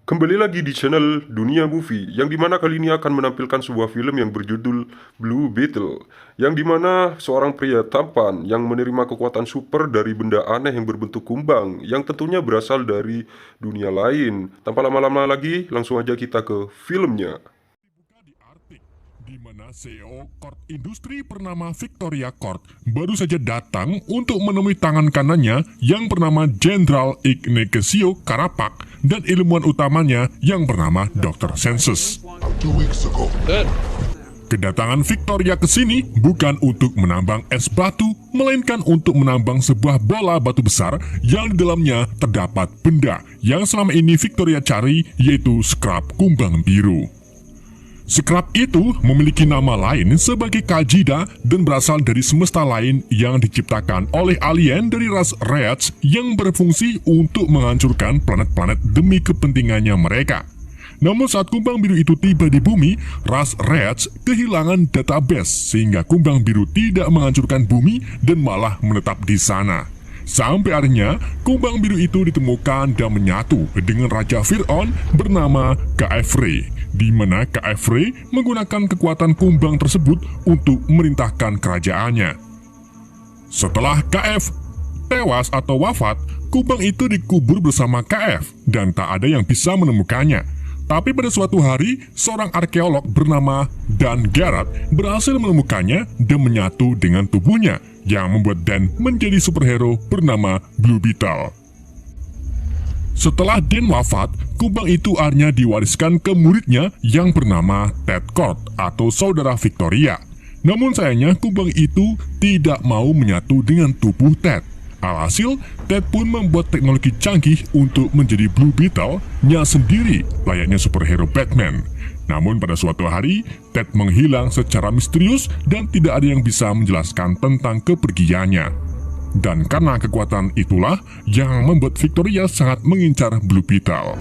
Kembali lagi di channel Dunia Movie, yang dimana kali ini akan menampilkan sebuah film yang berjudul Blue Beetle, yang dimana seorang pria tampan yang menerima kekuatan super dari benda aneh yang berbentuk kumbang, yang tentunya berasal dari dunia lain. Tanpa lama-lama lagi, langsung aja kita ke filmnya. Di Arctic, di mana CEO Kort Industri bernama Victoria Kort baru saja datang untuk menemui tangan kanannya yang bernama Jenderal Ignacio Karapak dan ilmuwan utamanya yang bernama Dr. Sensus. 2 weeks ago. Kedatangan Victoria ke sini bukan untuk menambang es batu, melainkan untuk menambang sebuah bola batu besar yang di dalamnya terdapat benda yang selama ini Victoria cari, yaitu scrap kumbang biru. Scrap itu memiliki nama lain sebagai Kajida dan berasal dari semesta lain yang diciptakan oleh alien dari ras Reds yang berfungsi untuk menghancurkan planet-planet demi kepentingannya mereka. Namun saat kumbang biru itu tiba di bumi, ras Reds kehilangan database sehingga kumbang biru tidak menghancurkan bumi dan malah menetap di sana. Sampai akhirnya, kumbang biru itu ditemukan dan menyatu dengan Raja Fir'aun bernama Ka'Efre, di mana Ka'Efre menggunakan kekuatan kumbang tersebut untuk merintahkan kerajaannya. Setelah Ka'Ef tewas atau wafat, kumbang itu dikubur bersama Ka'Ef dan tak ada yang bisa menemukannya. Tapi pada suatu hari, seorang arkeolog bernama Dan Garrett berhasil menemukannya dan menyatu dengan tubuhnya, yang membuat Dan menjadi superhero bernama Blue Beetle. Setelah Dan wafat, kumbang itu akhirnya diwariskan ke muridnya yang bernama Ted Kort atau saudara Victoria. Namun sayangnya kumbang itu tidak mau menyatu dengan tubuh Ted. Alhasil, Ted pun membuat teknologi canggih untuk menjadi Blue Beetle-nya sendiri, layaknya superhero Batman. Namun pada suatu hari, Ted menghilang secara misterius dan tidak ada yang bisa menjelaskan tentang kepergiannya. Dan karena kekuatan itulah yang membuat Victoria sangat mengincar Blue Beetle.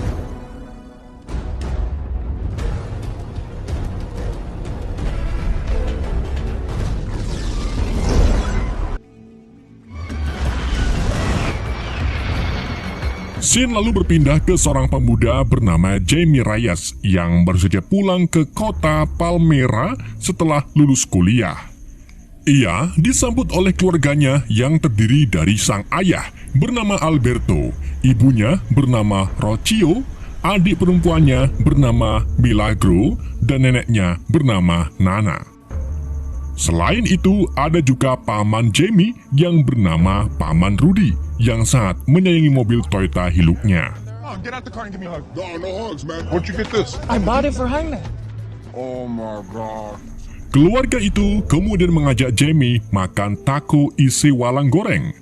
Scene lalu berpindah ke seorang pemuda bernama Jamie Reyes yang baru saja pulang ke kota Palmera setelah lulus kuliah. Ia disambut oleh keluarganya yang terdiri dari sang ayah bernama Alberto, ibunya bernama Rocio, adik perempuannya bernama Milagro, dan neneknya bernama Nana. Selain itu, ada juga paman Jamie yang bernama Paman Rudy yang sangat menyayangi mobil Toyota Hilux-nya. Come on, get out the car and give me a hug. No hugs, man. Where'd you get this? I bought it for Jaime. Oh my God. Keluarga itu kemudian mengajak Jamie makan taco isi walang goreng.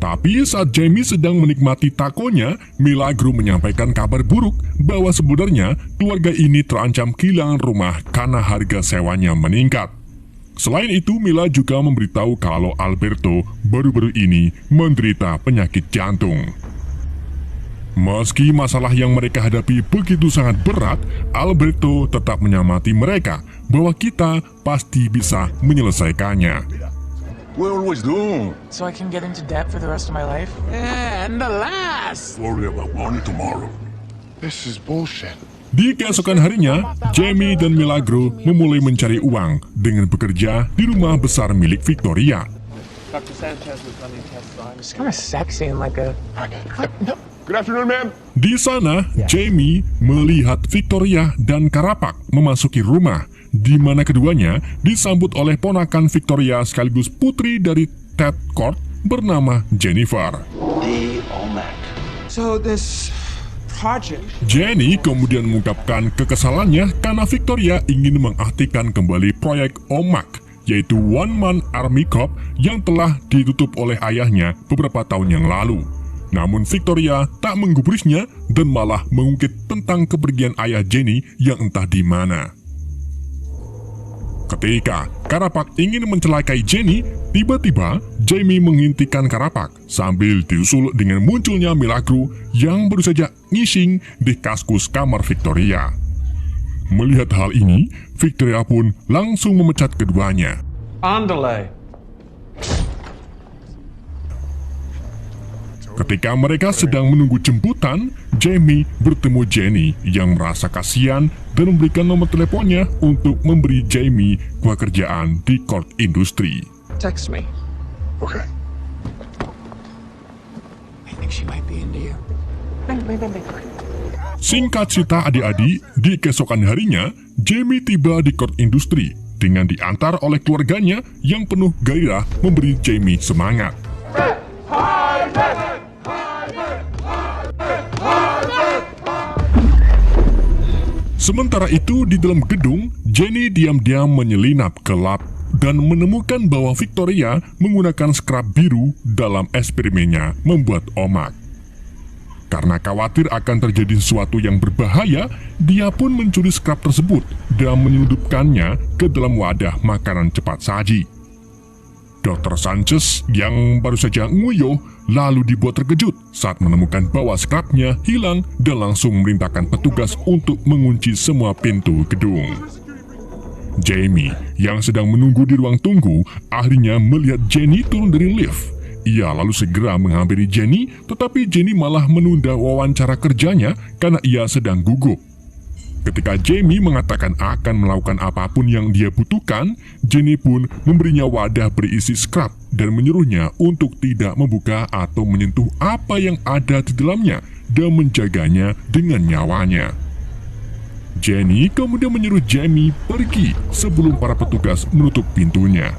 Tapi saat Jamie sedang menikmati takonya, Milagro menyampaikan kabar buruk bahwa sebenarnya keluarga ini terancam kehilangan rumah karena harga sewanya meningkat. Selain itu, Mila juga memberitahu kalau Alberto baru-baru ini menderita penyakit jantung. Meski masalah yang mereka hadapi begitu sangat berat, Alberto tetap menyemangati mereka bahwa kita pasti bisa menyelesaikannya. We always do. So I can get into debt for the rest of my life? And the last! Worry about money tomorrow. This is bullshit. Di keesokan harinya, Jamie dan Milagro memulai mencari uang dengan bekerja di rumah besar milik Victoria. Dr. Sanchez was running tests on. It's kind of sexy and like a... No. Good afternoon, ma'am. Di sana, Jamie melihat Victoria dan Karapak memasuki rumah, di mana keduanya disambut oleh ponakan Victoria sekaligus putri dari Ted Kort bernama Jennifer. The OMAC. So this project... Jenny kemudian mengungkapkan kekesalannya karena Victoria ingin mengaktifkan kembali proyek OMAC, yaitu One Man Army Corps yang telah ditutup oleh ayahnya beberapa tahun yang lalu. Namun Victoria tak menggubrisnya dan malah mengungkit tentang kepergian ayah Jenny yang entah di mana. Ketika Karapak ingin mencelakai Jenny, tiba-tiba Jamie menghentikan Karapak sambil disusul dengan munculnya Milagro yang baru saja ngising di kaskus kamar Victoria. Melihat hal ini, Victoria pun langsung memecat keduanya. Andale. Ketika mereka sedang menunggu jemputan, Jamie bertemu Jenny yang merasa kasihan dan memberikan nomor teleponnya untuk memberi Jamie pekerjaan di Court Industry. Text me. Okay. I think she might be into you. Singkat cerita adik-adik, di keesokan harinya, Jamie tiba di Court Industry dengan diantar oleh keluarganya yang penuh gairah memberi Jamie semangat. Sementara itu, di dalam gedung, Jenny diam-diam menyelinap ke lab dan menemukan bahwa Victoria menggunakan skrap biru dalam eksperimennya membuat omak. Karena khawatir akan terjadi sesuatu yang berbahaya, dia pun mencuri skrap tersebut dan menyelundupkannya ke dalam wadah makanan cepat saji. Dr. Sanchez yang baru saja nguyuh lalu dibuat terkejut saat menemukan bahwa skrapnya hilang dan langsung memerintahkan petugas untuk mengunci semua pintu gedung. Jamie yang sedang menunggu di ruang tunggu akhirnya melihat Jenny turun dari lift. Ia lalu segera menghampiri Jenny, tetapi Jenny malah menunda wawancara kerjanya karena ia sedang gugup. Ketika Jamie mengatakan akan melakukan apapun yang dia butuhkan, Jenny pun memberinya wadah berisi skrap dan menyuruhnya untuk tidak membuka atau menyentuh apa yang ada di dalamnya dan menjaganya dengan nyawanya. Jenny kemudian menyuruh Jamie pergi sebelum para petugas menutup pintunya.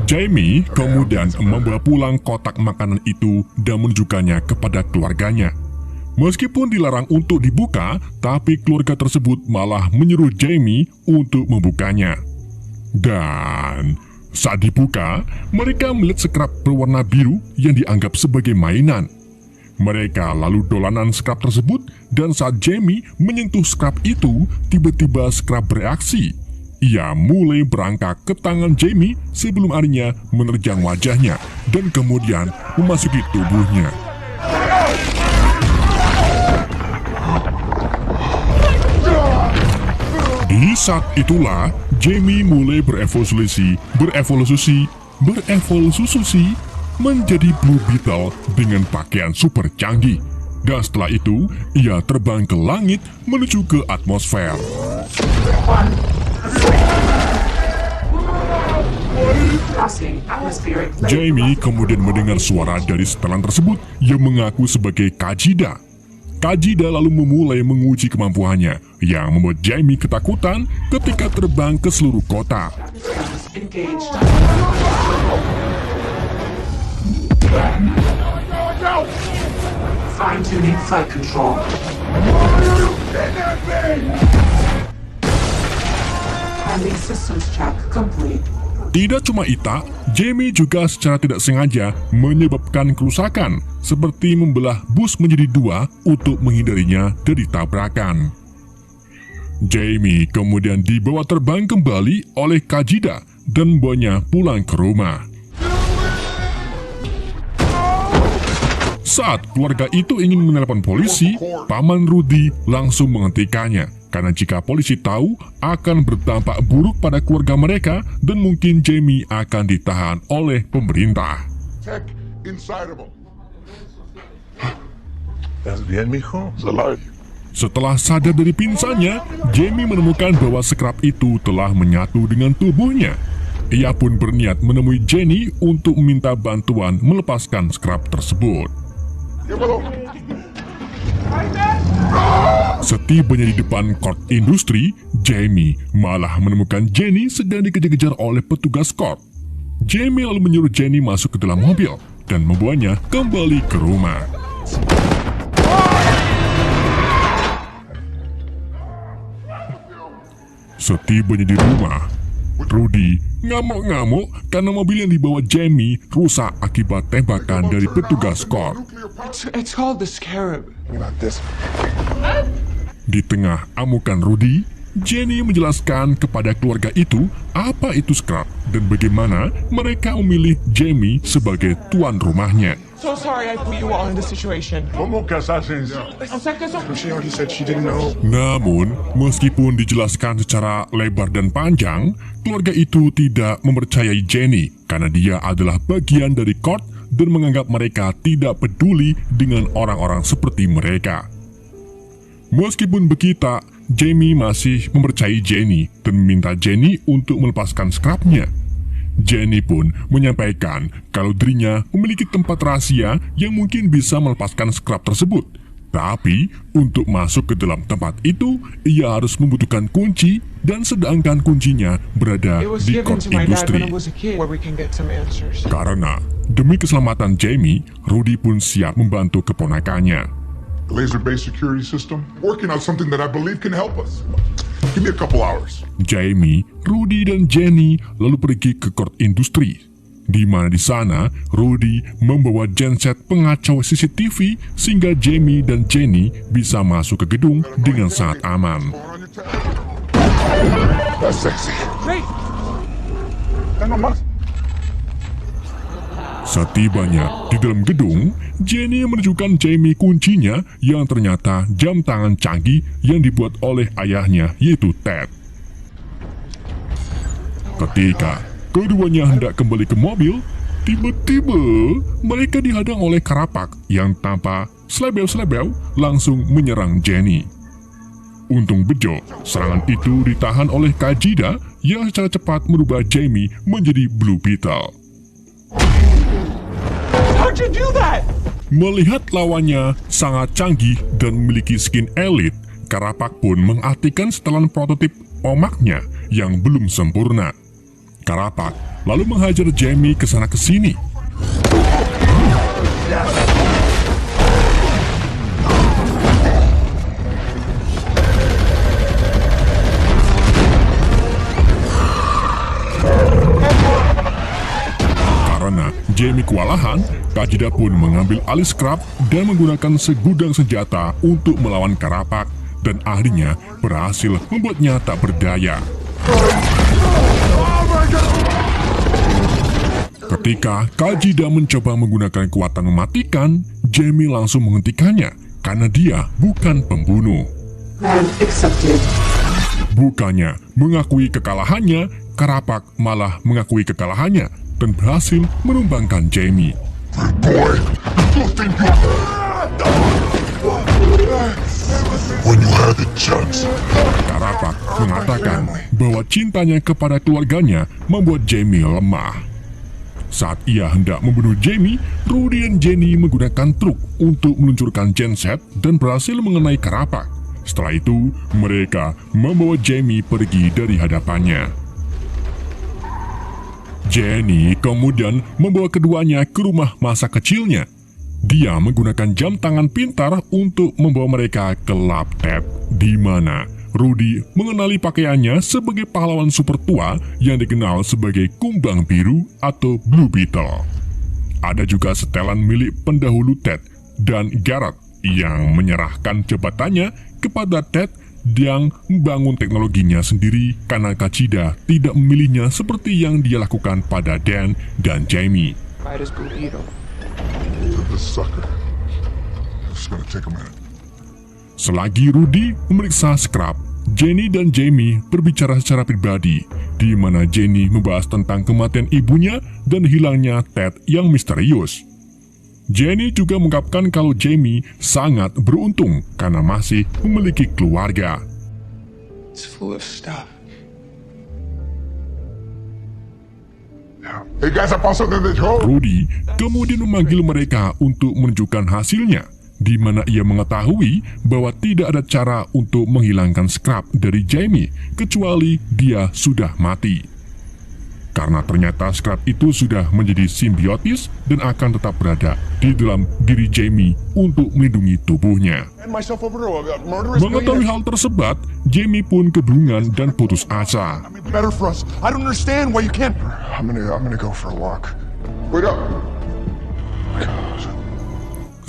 Jamie kemudian membawa pulang kotak makanan itu dan menunjukkannya kepada keluarganya. Meskipun dilarang untuk dibuka, tapi keluarga tersebut malah menyuruh Jamie untuk membukanya. Dan saat dibuka, mereka melihat skrap berwarna biru yang dianggap sebagai mainan. Mereka lalu dolanan skrap tersebut dan saat Jamie menyentuh skrap itu, tiba-tiba skrap bereaksi. Ia mulai berangkat ke tangan Jamie sebelum akhirnya menerjang wajahnya dan kemudian memasuki tubuhnya. Di saat itulah Jamie mulai berevolusi menjadi Blue Beetle dengan pakaian super canggih. Dan setelah itu, ia terbang ke langit menuju ke atmosfer. Jamie kemudian mendengar suara dari setelan tersebut yang mengaku sebagai Kajida. Kajida lalu memulai menguji kemampuannya yang membuat Jamie ketakutan ketika terbang ke seluruh kota. Fine-tuning flight control. Handling systems check complete. Tidak cuma itu, Jamie juga secara tidak sengaja menyebabkan kerusakan, seperti membelah bus menjadi dua untuk menghindarinya dari tabrakan. Jamie kemudian dibawa terbang kembali oleh Kajida dan membawanya pulang ke rumah. Saat keluarga itu ingin menelepon polisi, Paman Rudy langsung menghentikannya. Karena jika polisi tahu, akan berdampak buruk pada keluarga mereka dan mungkin Jamie akan ditahan oleh pemerintah. Tech inside of him. That's bien, mijo. It's alive. Setelah sadar dari pingsannya, Jamie menemukan bahwa skrap itu telah menyatu dengan tubuhnya. Ia pun berniat menemui Jenny untuk meminta bantuan melepaskan skrap tersebut. Setibanya di depan Court Industry, Jamie malah menemukan Jenny sedang dikejar-kejar oleh petugas court. Jamie lalu menyuruh Jenny masuk ke dalam mobil dan membawanya kembali ke rumah. Setibanya di rumah, Rudy ngamuk-ngamuk karena mobil yang dibawa Jamie rusak akibat tembakan dari petugas court. It's called the Scarab. Not this. Di tengah amukan Rudy, Jenny menjelaskan kepada keluarga itu apa itu skrap dan bagaimana mereka memilih Jamie sebagai tuan rumahnya. So sorry I put you all in this situation. ¿Cómo que assassins? She already said she didn't know. Namun, meskipun dijelaskan secara lebar dan panjang, keluarga itu tidak mempercayai Jenny karena dia adalah bagian dari court dan menganggap mereka tidak peduli dengan orang-orang seperti mereka. Meskipun begitu, Jamie masih mempercayai Jenny dan meminta Jenny untuk melepaskan scrapnya. Jenny pun menyampaikan kalau dirinya memiliki tempat rahasia yang mungkin bisa melepaskan scrap tersebut. Tapi, untuk masuk ke dalam tempat itu, ia harus membutuhkan kunci dan sedangkan kuncinya berada di kos industri. Karena, demi keselamatan Jamie, Rudy pun siap membantu keponakannya. Laser-based security system, working on something that I believe can help us. Give me a couple hours. Jamie, Rudy, dan Jenny lalu pergi ke kort industri, di mana di sana Rudy membawa genset pengacau CCTV sehingga Jamie dan Jenny bisa masuk ke gedung dengan sangat aman. That's sexy. Setibanya di dalam gedung, Jenny menunjukkan Jamie kuncinya yang ternyata jam tangan canggih yang dibuat oleh ayahnya, yaitu Ted. Ketika keduanya hendak kembali ke mobil, tiba-tiba mereka dihadang oleh Karapak yang tanpa selebel-selebel langsung menyerang Jenny. Untung bejo, serangan itu ditahan oleh Kajida yang secara cepat merubah Jamie menjadi Blue Beetle. How'd you do that? Melihat lawannya sangat canggih dan memiliki skin elit, Karapak pun mengaktifkan setelan prototip omaknya yang belum sempurna. Karapak lalu menghajar Jamie ke sana ke sini. Karena Jamie kewalahan, Kajida pun mengambil alih scrap dan menggunakan segudang senjata untuk melawan Karapak dan akhirnya berhasil membuatnya tak berdaya. Ketika Kajida mencoba menggunakan kekuatan mematikan, Jamie langsung menghentikannya karena dia bukan pembunuh. Bukannya mengakui kekalahannya, Karapak malah mengakui kekalahannya dan berhasil menumbangkan Jamie. Boy, you think you... When you had the chance. Karapak mengatakan bahwa cintanya kepada keluarganya membuat Jamie lemah. Saat ia hendak membunuh Jamie, Rudy dan Jenny menggunakan truk untuk meluncurkan genset dan berhasil mengenai Karapak. Setelah itu, mereka membawa Jamie pergi dari hadapannya. Jenny kemudian membawa keduanya ke rumah masa kecilnya. Dia menggunakan jam tangan pintar untuk membawa mereka ke lab Ted, di mana Rudy mengenali pakaiannya sebagai pahlawan super tua yang dikenal sebagai kumbang biru atau Blue Beetle. Ada juga setelan milik pendahulu Ted dan Garrett yang menyerahkan jabatannya kepada Ted yang membangun teknologinya sendiri karena Kajida tidak memilihnya seperti yang dia lakukan pada Dan dan Jamie. Selagi Rudy memeriksa scrap, Jenny dan Jamie berbicara secara pribadi, di mana Jenny membahas tentang kematian ibunya dan hilangnya Ted yang misterius. Jenny juga mengungkapkan kalau Jamie sangat beruntung karena masih memiliki keluarga. It's full of stuff. Hey guys, I found something that you... Rudy kemudian memanggil mereka untuk menunjukkan hasilnya, di mana ia mengetahui bahwa tidak ada cara untuk menghilangkan scrap dari Jamie kecuali dia sudah mati. Karena ternyata scrap itu sudah menjadi simbiotis dan akan tetap berada di dalam diri Jamie untuk melindungi tubuhnya. Mengetahui hal tersebut, Jamie pun kebingungan dan putus asa. Better for us. I don't understand why you can't... I'm gonna go for a walk. Wait up.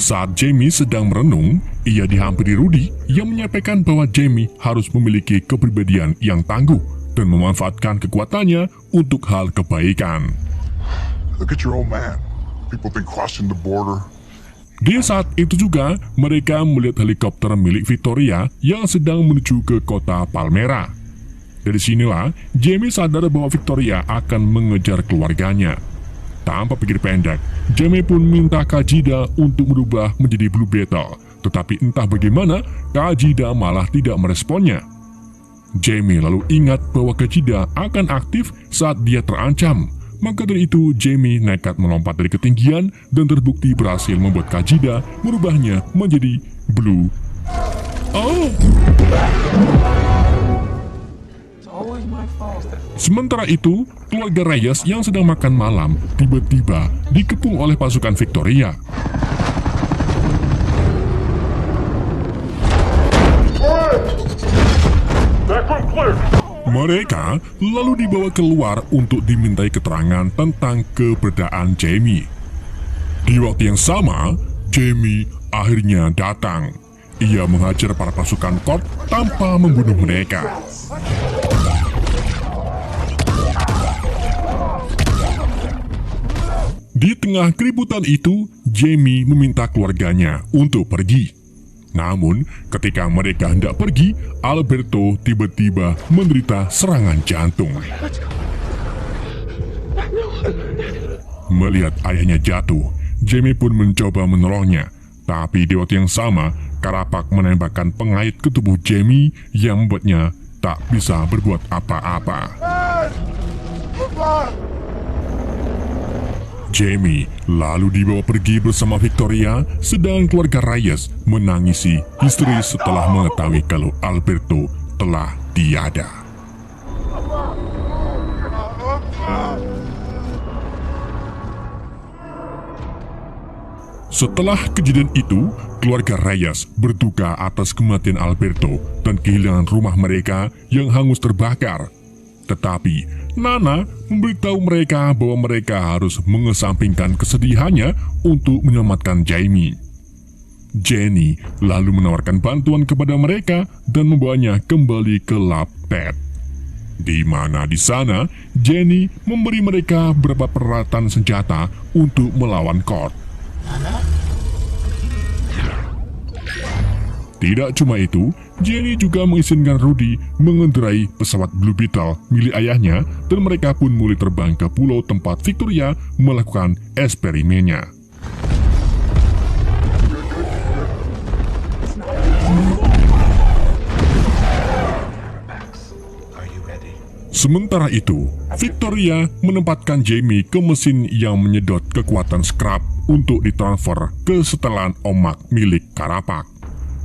Saat Jamie sedang merenung, ia dihampiri Rudy yang menyampaikan bahwa Jamie harus memiliki kepribadian yang tangguh dan memanfaatkan kekuatannya untuk hal kebaikan. Look at your old man. People think crossing the border. Di saat itu juga, mereka melihat helikopter milik Victoria yang sedang menuju ke kota Palmera. Dari sinilah, Jamie sadar bahwa Victoria akan mengejar keluarganya. Tanpa pikir pendek, Jamie pun minta Kajida untuk berubah menjadi Blue Beetle. Tetapi entah bagaimana, Kajida malah tidak meresponnya. Jamie lalu ingat bahwa Kajida akan aktif saat dia terancam. Maka dari itu, Jamie nekat melompat dari ketinggian dan terbukti berhasil membuat Kajida merubahnya menjadi Blue. Oh! Sementara itu, keluarga Reyes yang sedang makan malam tiba-tiba dikepung oleh pasukan Victoria. Mereka lalu dibawa keluar untuk dimintai keterangan tentang keberadaan Jamie. Di waktu yang sama, Jamie akhirnya datang. Ia menghajar para pasukan Court tanpa membunuh mereka. Di tengah keributan itu, Jamie meminta keluarganya untuk pergi. Namun, ketika mereka hendak pergi, Alberto tiba-tiba menderita serangan jantung. Melihat ayahnya jatuh, Jamie pun mencoba menolongnya. Tapi di waktu yang sama, Karapak menembakkan pengait ke tubuh Jamie yang membuatnya tak bisa berbuat apa-apa. Jamie lalu dibawa pergi bersama Victoria, sedang keluarga Reyes menangisi histeris setelah mengetahui kalau Alberto telah tiada. Setelah kejadian itu, keluarga Reyes berduka atas kematian Alberto dan kehilangan rumah mereka yang hangus terbakar. Tetapi Nana memberitahu mereka bahwa mereka harus mengesampingkan kesedihannya untuk menyelamatkan Jamie. Jenny lalu menawarkan bantuan kepada mereka dan membawanya kembali ke lab Ted. Di mana di sana Jenny memberi mereka beberapa peralatan senjata untuk melawan Court. Tidak cuma itu, Jenny juga mengizinkan Rudy mengendarai pesawat Blue Beetle milik ayahnya dan mereka pun mulai terbang ke pulau tempat Victoria melakukan eksperimennya. Sementara itu, Victoria menempatkan Jamie ke mesin yang menyedot kekuatan scrap untuk ditransfer ke setelan omak milik Karapak.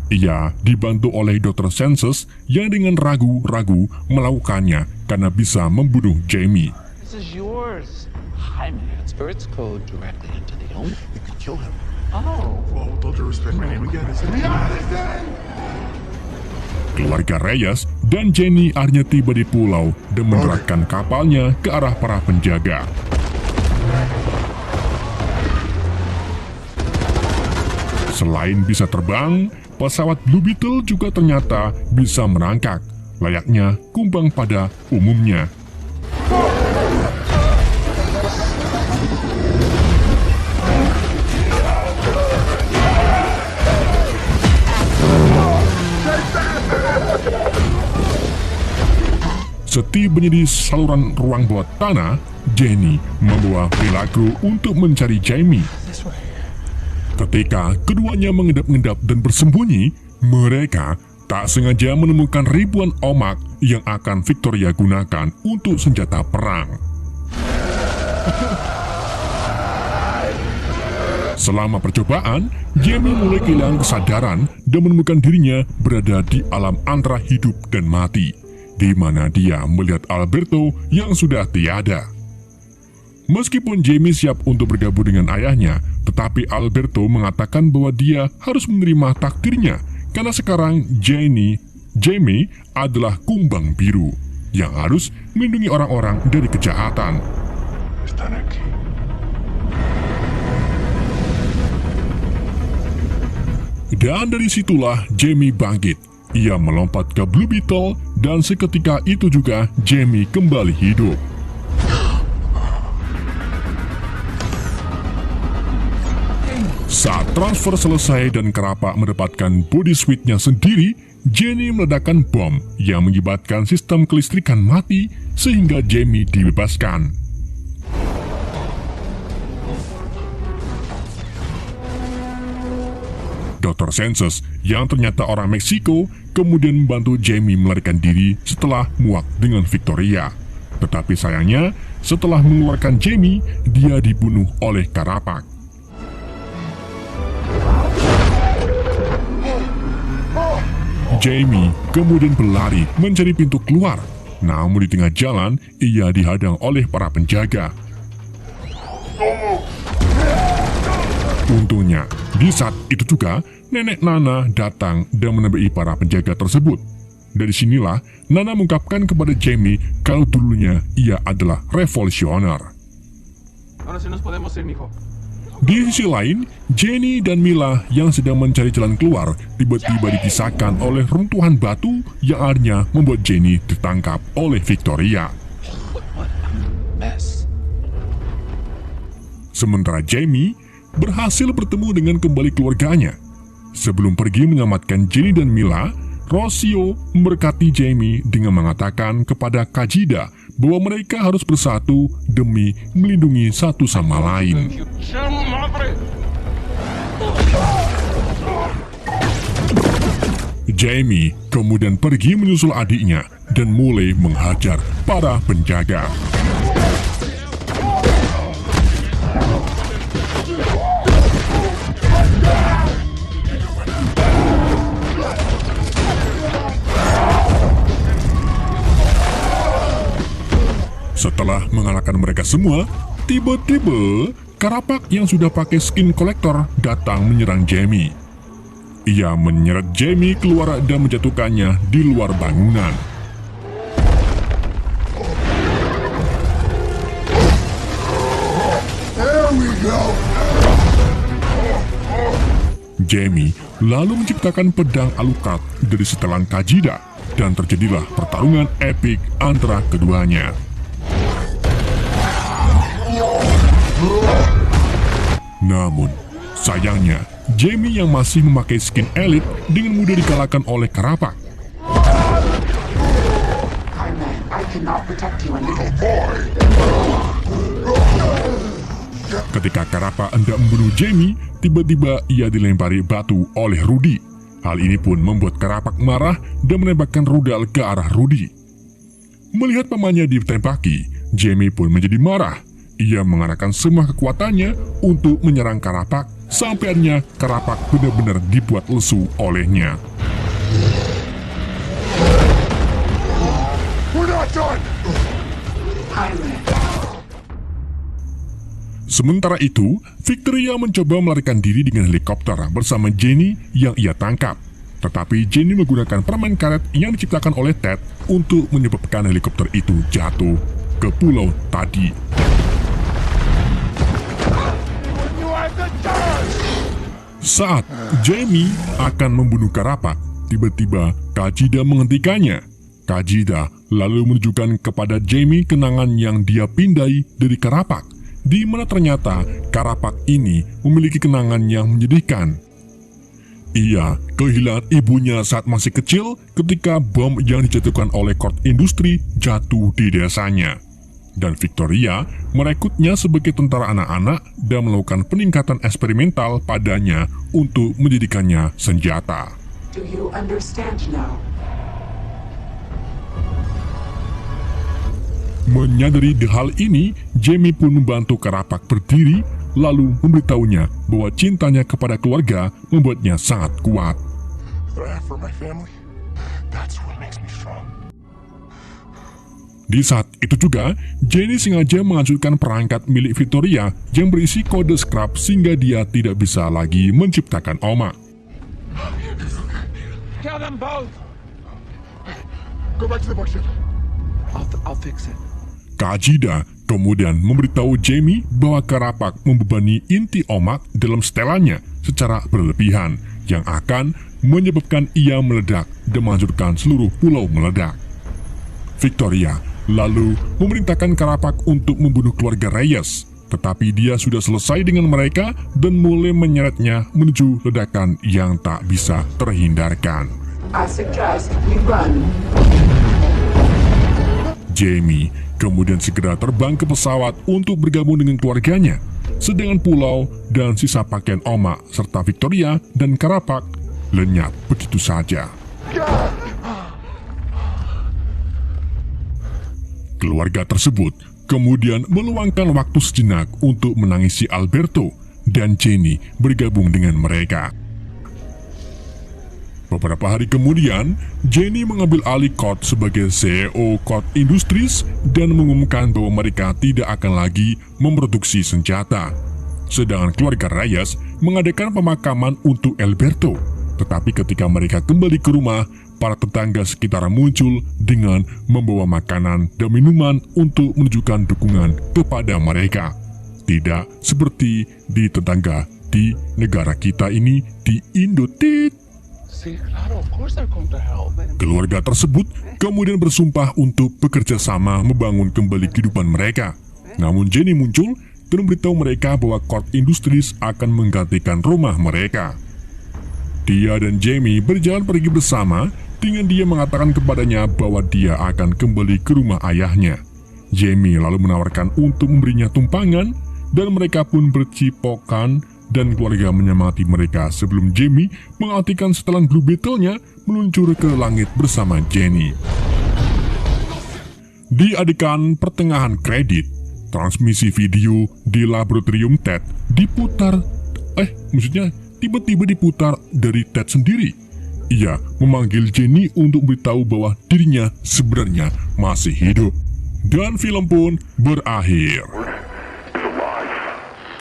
Ia dibantu oleh Dr. Senses yang dengan ragu-ragu melakukannya karena bisa membunuh Jamie. This is yours. I may transfer its code directly into the owner. You could kill him. Oh. Well, with all due respect, my name again is... Keluarga Reyes dan Jenny akhirnya tiba di pulau dan mendaratkan kapalnya ke arah para penjaga. Selain bisa terbang, pesawat Blue Beetle juga ternyata bisa merangkak, layaknya kumbang pada umumnya. Setibanya di saluran ruang bawah tanah, Jenny membawa Milagro untuk mencari Jamie. Ketika keduanya mengendap-endap dan bersembunyi, mereka tak sengaja menemukan ribuan omak yang akan Victoria gunakan untuk senjata perang. Selama percobaan, Jamie mulai kehilangan kesadaran dan menemukan dirinya berada di alam antara hidup dan mati, di mana dia melihat Alberto yang sudah tiada. Meskipun Jamie siap untuk bergabung dengan ayahnya, tetapi Alberto mengatakan bahwa dia harus menerima takdirnya karena sekarang Jamie adalah kumbang biru yang harus melindungi orang-orang dari kejahatan. Dan dari situlah Jamie bangkit. Ia melompat ke Blue Beetle dan seketika itu juga Jamie kembali hidup. Saat transfer selesai dan Karapak mendapatkan body suit-nya sendiri, Jenny meledakkan bom yang mengibatkan sistem kelistrikan mati sehingga Jamie dibebaskan. Dr. Senses yang ternyata orang Meksiko kemudian membantu Jamie melarikan diri setelah muak dengan Victoria. Tetapi sayangnya, setelah mengeluarkan Jamie, dia dibunuh oleh Karapak. Jamie kemudian berlari mencari pintu keluar. Namun di tengah jalan, ia dihadang oleh para penjaga. Untungnya, di saat itu juga, Nenek Nana datang dan menemui para penjaga tersebut. Dari sinilah, Nana mengungkapkan kepada Jamie kalau dulunya ia adalah revolusioner. Di sisi lain, Jenny dan Mila yang sedang mencari jalan keluar tiba-tiba dipisahkan oleh runtuhan batu yang akhirnya membuat Jenny ditangkap oleh Victoria. Sementara Jamie berhasil bertemu dengan kembali keluarganya. Sebelum pergi menyelamatkan Jenny dan Mila, Rocio memberkati Jamie dengan mengatakan kepada Kajida bahwa mereka harus bersatu demi melindungi satu sama lain. Jamie kemudian pergi menyusul adiknya dan mulai menghajar para penjaga. Setelah mengalahkan mereka semua, tiba-tiba Karapak yang sudah pakai skin kolektor datang menyerang Jamie. Ia menyeret Jamie keluar dan menjatuhkannya di luar bangunan. There we go. Jamie lalu menciptakan pedang Alucard dari setelan Kajida dan terjadilah pertarungan epik antara keduanya. Namun, sayangnya, Jamie yang masih memakai skin elit dengan mudah dikalahkan oleh Karapak. Ketika Karapak hendak membunuh Jamie, tiba-tiba ia dilempari batu oleh Rudy. Hal ini pun membuat Karapak marah dan menembakkan rudal ke arah Rudy. Melihat pamannya ditembaki, Jamie pun menjadi marah. Ia mengarahkan semua kekuatannya untuk menyerang Karapak, sampai akhirnya Karapak benar-benar dibuat lesu olehnya. Sementara itu, Victoria mencoba melarikan diri dengan helikopter bersama Jenny yang ia tangkap. Tetapi Jenny menggunakan permen karet yang diciptakan oleh Ted untuk menyebabkan helikopter itu jatuh ke pulau tadi. Saat Jamie akan membunuh Karapak, tiba-tiba Kajida menghentikannya. Kajida lalu menunjukkan kepada Jamie kenangan yang dia pindai dari Karapak, di mana ternyata Karapak ini memiliki kenangan yang menyedihkan. Ia kehilangan ibunya saat masih kecil ketika bom yang dijatuhkan oleh Kord Industri jatuh di desanya. Dan Victoria merekrutnya sebagai tentara anak-anak dan melakukan peningkatan eksperimental padanya untuk menjadikannya senjata. Do you understand now? Menyadari hal ini, Jamie pun membantu Karapak berdiri, lalu memberitahunya bahwa cintanya kepada keluarga membuatnya sangat kuat. Di saat itu juga, Jenny sengaja menghancurkan perangkat milik Victoria yang berisi kode scrap sehingga dia tidak bisa lagi menciptakan omak. Kill them both. Go back to the buckship. I'll fix it. Kajida kemudian memberitahu Jamie bahwa Karapak membebani inti omak dalam setelannya secara berlebihan yang akan menyebabkan ia meledak dan menghancurkan seluruh pulau meledak. Victoria lalu memerintahkan Karapak untuk membunuh keluarga Reyes, tetapi dia sudah selesai dengan mereka dan mulai menyeretnya menuju ledakan yang tak bisa terhindarkan. I suggest we run. Jamie kemudian segera terbang ke pesawat untuk bergabung dengan keluarganya. sedangkan pulau dan sisa pakaian Oma serta Victoria dan Karapak lenyap begitu saja. Keluarga tersebut kemudian meluangkan waktu sejenak untuk menangisi Alberto dan Jenny bergabung dengan mereka. Beberapa hari kemudian, Jenny mengambil alih Code sebagai CEO Code Industries dan mengumumkan bahwa mereka tidak akan lagi memproduksi senjata. Sedangkan keluarga Reyes mengadakan pemakaman untuk Alberto. Tetapi ketika mereka kembali ke rumah, para tetangga sekitar muncul dengan membawa makanan dan minuman untuk menunjukkan dukungan kepada mereka. Tidak seperti di tetangga di negara kita ini, di Indotit. Keluarga tersebut kemudian bersumpah untuk bekerja sama membangun kembali kehidupan mereka. Namun Jenny muncul dan memberitahu mereka bahwa Code Industries akan menggantikan rumah mereka. Dia dan Jamie berjalan pergi bersama dengan dia mengatakan kepadanya bahwa dia akan kembali ke rumah ayahnya. Jamie lalu menawarkan untuk memberinya tumpangan dan mereka pun bercipokan dan keluarga menyemangati mereka sebelum Jamie mengalihkan setelan Blue Beetle-nya meluncur ke langit bersama Jenny. Di adegan pertengahan kredit, transmisi video di laboratorium Ted diputar, tiba-tiba diputar dari Ted sendiri. Ia memanggil Jenny untuk memberitahu bahwa dirinya sebenarnya masih hidup. Dan film pun berakhir.